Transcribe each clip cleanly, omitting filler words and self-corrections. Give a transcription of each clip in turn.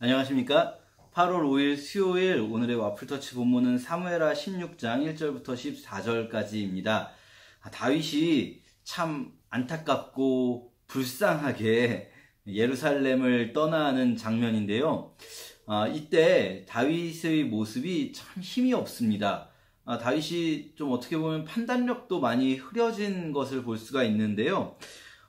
안녕하십니까? 8월 5일 수요일 오늘의 와플터치 본문은 사무엘하 16장 1절부터 14절까지입니다. 다윗이 참 안타깝고 불쌍하게 예루살렘을 떠나는 장면인데요. 이때 다윗의 모습이 참 힘이 없습니다. 다윗이 좀 어떻게 보면 판단력도 많이 흐려진 것을 볼 수가 있는데요.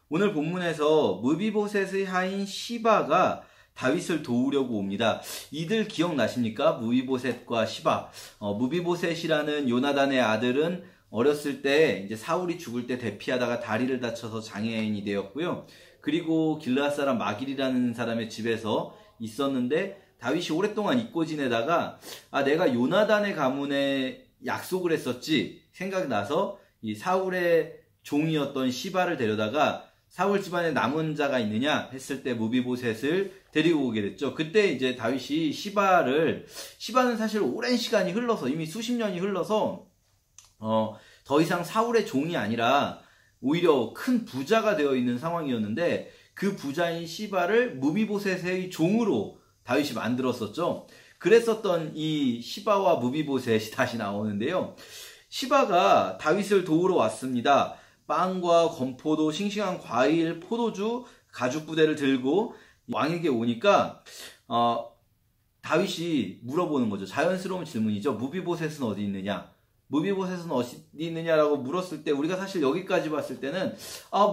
오늘 본문에서 무비보셋의 하인 시바가 다윗을 도우려고 옵니다. 이들 기억나십니까? 무비보셋과 시바. 무비보셋이라는 요나단의 아들은 어렸을 때 이제 사울이 죽을 때 대피하다가 다리를 다쳐서 장애인이 되었고요. 그리고 길르앗 사람 마길이라는 사람의 집에서 있었는데 다윗이 오랫동안 잊고 지내다가 내가 요나단의 가문에 약속을 했었지 생각나서 이 사울의 종이었던 시바를 데려다가 사울 집안에 남은 자가 있느냐 했을 때 무비보셋을 데리고 오게 됐죠. 그때 이제 다윗이 시바는 사실 오랜 시간이 흘러서 이미 수십 년이 흘러서 더 이상 사울의 종이 아니라 오히려 큰 부자가 되어 있는 상황이었는데 그 부자인 시바를 무비보셋의 종으로 다윗이 만들었었죠. 그랬었던 이 시바와 무비보셋이 다시 나오는데요. 시바가 다윗을 도우러 왔습니다. 빵과 건포도, 싱싱한 과일, 포도주, 가죽 부대를 들고 왕에게 오니까 다윗이 물어보는 거죠. 자연스러운 질문이죠. 무비보셋은 어디 있느냐? 무비보셋은 어디 있느냐라고 물었을 때 우리가 사실 여기까지 봤을 때는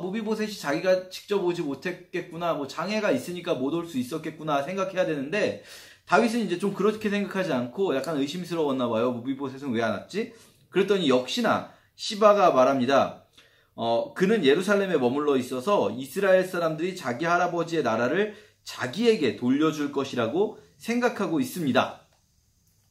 무비보셋이 자기가 직접 오지 못했겠구나, 뭐 장애가 있으니까 못 올 수 있었겠구나 생각해야 되는데 다윗은 이제 좀 그렇게 생각하지 않고 약간 의심스러웠나 봐요. 무비보셋은 왜 안 왔지? 그랬더니 역시나 시바가 말합니다. 그는 예루살렘에 머물러 있어서 이스라엘 사람들이 자기 할아버지의 나라를 자기에게 돌려줄 것이라고 생각하고 있습니다.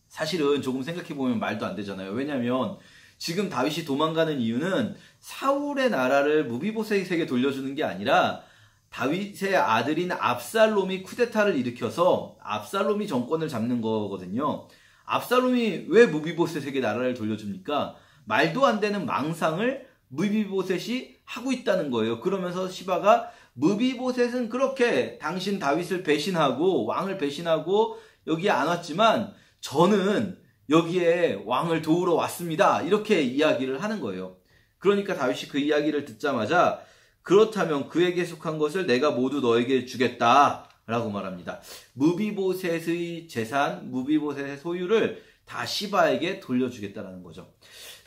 사실은 조금 생각해보면 말도 안 되잖아요. 왜냐면 지금 다윗이 도망가는 이유는 사울의 나라를 무비보셋에게 돌려주는 게 아니라 다윗의 아들인 압살롬이 쿠데타를 일으켜서 압살롬이 정권을 잡는 거거든요. 압살롬이 왜 무비보셋에게 나라를 돌려줍니까? 말도 안 되는 망상을 무비보셋이 하고 있다는 거예요. 그러면서 시바가 무비보셋은 그렇게 당신 다윗을 배신하고 왕을 배신하고 여기에 안 왔지만 저는 여기에 왕을 도우러 왔습니다. 이렇게 이야기를 하는 거예요. 그러니까 다윗이 그 이야기를 듣자마자 그렇다면 그에게 속한 것을 내가 모두 너에게 주겠다 라고 말합니다. 무비보셋의 재산, 무비보셋의 소유를 다 시바에게 돌려주겠다라는 거죠.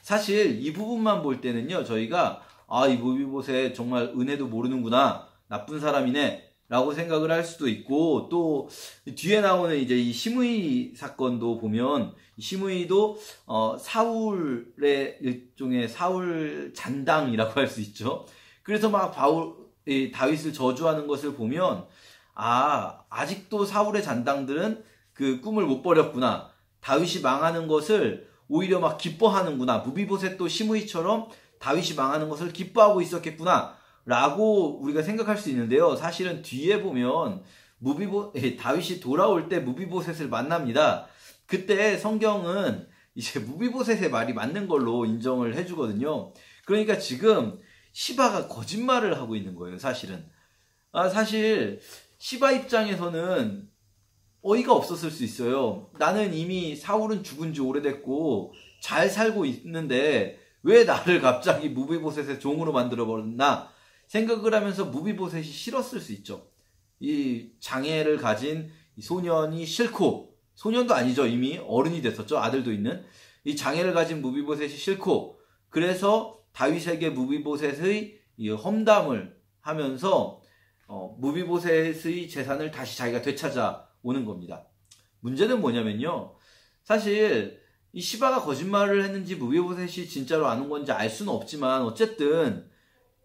사실 이 부분만 볼 때는요, 저희가 이 무비보셋 정말 은혜도 모르는구나, 나쁜 사람이네 라고 생각을 할 수도 있고, 또 뒤에 나오는 이제 이 시므이 사건도 보면 시므이도 사울의 일종의 사울 잔당이라고 할 수 있죠. 그래서 막 다윗을 저주하는 것을 보면 아직도 사울의 잔당들은 그 꿈을 못 버렸구나, 다윗이 망하는 것을 오히려 막 기뻐하는구나, 무비보셋도 시므이처럼 다윗이 망하는 것을 기뻐하고 있었겠구나 라고 우리가 생각할 수 있는데요. 사실은 뒤에 보면 다윗이 돌아올 때 무비보셋을 만납니다. 그때 성경은 이제 무비보셋의 말이 맞는 걸로 인정을 해주거든요. 그러니까 지금 시바가 거짓말을 하고 있는 거예요. 사실은 사실 시바 입장에서는 어이가 없었을 수 있어요. 나는 이미 사울은 죽은 지 오래됐고 잘 살고 있는데 왜 나를 갑자기 무비보셋의 종으로 만들어버렸나 생각을 하면서 무비보셋이 싫었을 수 있죠. 이 장애를 가진 이 소년이 싫고, 소년도 아니죠, 이미 어른이 됐었죠, 아들도 있는. 이 장애를 가진 무비보셋이 싫고, 그래서 다윗에게 무비보셋의 이 험담을 하면서 무비보셋의 재산을 다시 자기가 되찾아 오는 겁니다. 문제는 뭐냐면요, 사실 이 시바가 거짓말을 했는지 무비보셋이 진짜로 안 온 건지 알 수는 없지만 어쨌든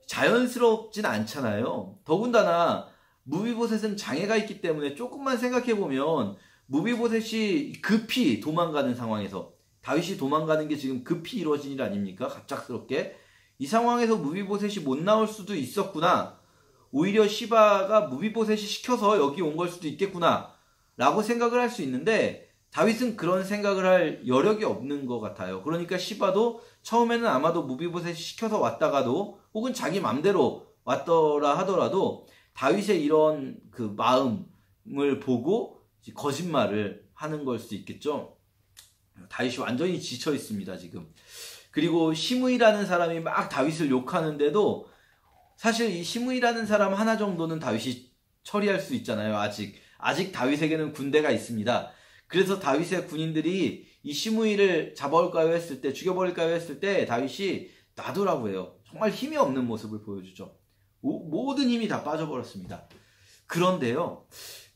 자연스럽진 않잖아요. 더군다나 무비보셋은 장애가 있기 때문에 조금만 생각해보면 무비보셋이 급히 도망가는 상황에서, 다윗이 도망가는 게 지금 급히 이루어진 일 아닙니까? 갑작스럽게. 이 상황에서 무비보셋이 못 나올 수도 있었구나, 오히려 시바가 무비보셋이 시켜서 여기 온 걸 수도 있겠구나 라고 생각을 할 수 있는데 다윗은 그런 생각을 할 여력이 없는 것 같아요. 그러니까 시바도 처음에는 아마도 무비보셋이 시켜서 왔다가도 혹은 자기 맘대로 왔더라 하더라도 다윗의 이런 그 마음을 보고 거짓말을 하는 걸 수도 있겠죠. 다윗이 완전히 지쳐 있습니다, 지금. 그리고 시므이라는 사람이 막 다윗을 욕하는데도 사실 이 시므이라는 사람 하나 정도는 다윗이 처리할 수 있잖아요. 아직 다윗에게는 군대가 있습니다. 그래서 다윗의 군인들이 이 시므이를 잡아올까요 했을 때, 죽여버릴까요 했을 때 다윗이 놔두라고 해요. 정말 힘이 없는 모습을 보여주죠. 모든 힘이 다 빠져버렸습니다. 그런데요,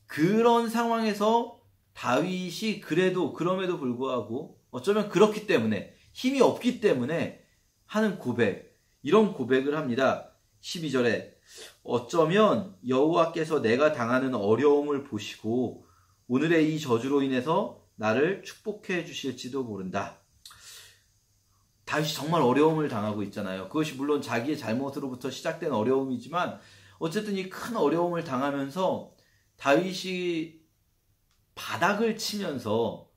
그런 상황에서 다윗이 그럼에도 불구하고 어쩌면 그렇기 때문에, 힘이 없기 때문에 하는 이런 고백을 합니다. 12절에 어쩌면 여호와께서 내가 당하는 어려움을 보시고 오늘의 이 저주로 인해서 나를 축복해 주실지도 모른다. 다윗이 정말 어려움을 당하고 있잖아요. 그것이 물론 자기의 잘못으로부터 시작된 어려움이지만 어쨌든 이 큰 어려움을 당하면서 다윗이 바닥을 치면서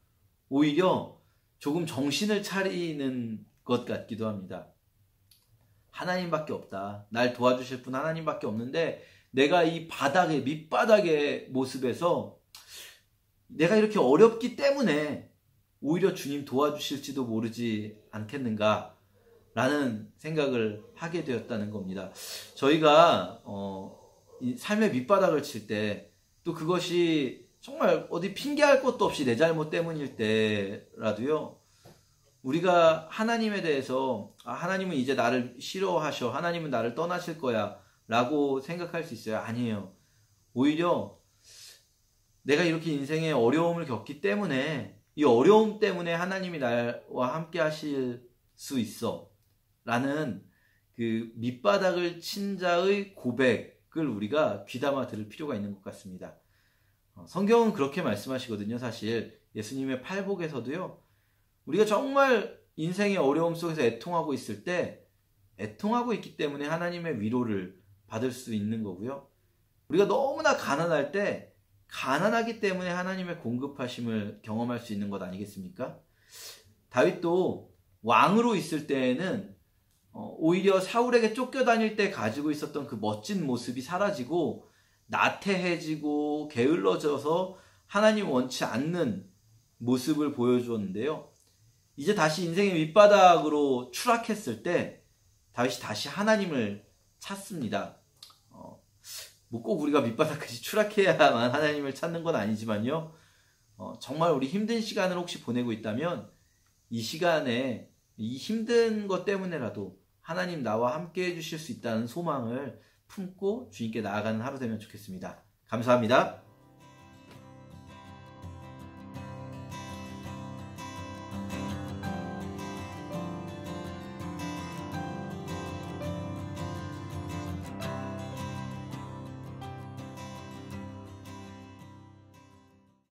오히려 조금 정신을 차리는 것 같기도 합니다. 하나님밖에 없다. 날 도와주실 분 하나님밖에 없는데 내가 이 밑바닥의 모습에서 내가 이렇게 어렵기 때문에 오히려 주님 도와주실지도 모르지 않겠는가 라는 생각을 하게 되었다는 겁니다. 저희가 이 삶의 밑바닥을 칠 때 또 그것이 정말 어디 핑계할 것도 없이 내 잘못 때문일 때라도요, 우리가 하나님에 대해서 하나님은 이제 나를 싫어하셔, 하나님은 나를 떠나실 거야 라고 생각할 수 있어요. 아니에요. 오히려 내가 이렇게 인생에 어려움을 겪기 때문에, 이 어려움 때문에 하나님이 나와 함께 하실 수 있어 라는 그 밑바닥을 친 자의 고백을 우리가 귀담아 들을 필요가 있는 것 같습니다. 성경은 그렇게 말씀하시거든요. 사실 예수님의 팔복에서도요, 우리가 정말 인생의 어려움 속에서 애통하고 있을 때 애통하고 있기 때문에 하나님의 위로를 받을 수 있는 거고요. 우리가 너무나 가난할 때 가난하기 때문에 하나님의 공급하심을 경험할 수 있는 것 아니겠습니까? 다윗도 왕으로 있을 때에는 오히려 사울에게 쫓겨다닐 때 가지고 있었던 그 멋진 모습이 사라지고 나태해지고 게을러져서 하나님 원치 않는 모습을 보여주었는데요. 이제 다시 인생의 밑바닥으로 추락했을 때 다윗이 다시 하나님을 찾습니다. 뭐 꼭 우리가 밑바닥까지 추락해야만 하나님을 찾는 건 아니지만요. 정말 우리 힘든 시간을 혹시 보내고 있다면 이 시간에 이 힘든 것 때문에라도 하나님 나와 함께 해주실 수 있다는 소망을 품고 주님께 나아가는 하루 되면 좋겠습니다. 감사합니다.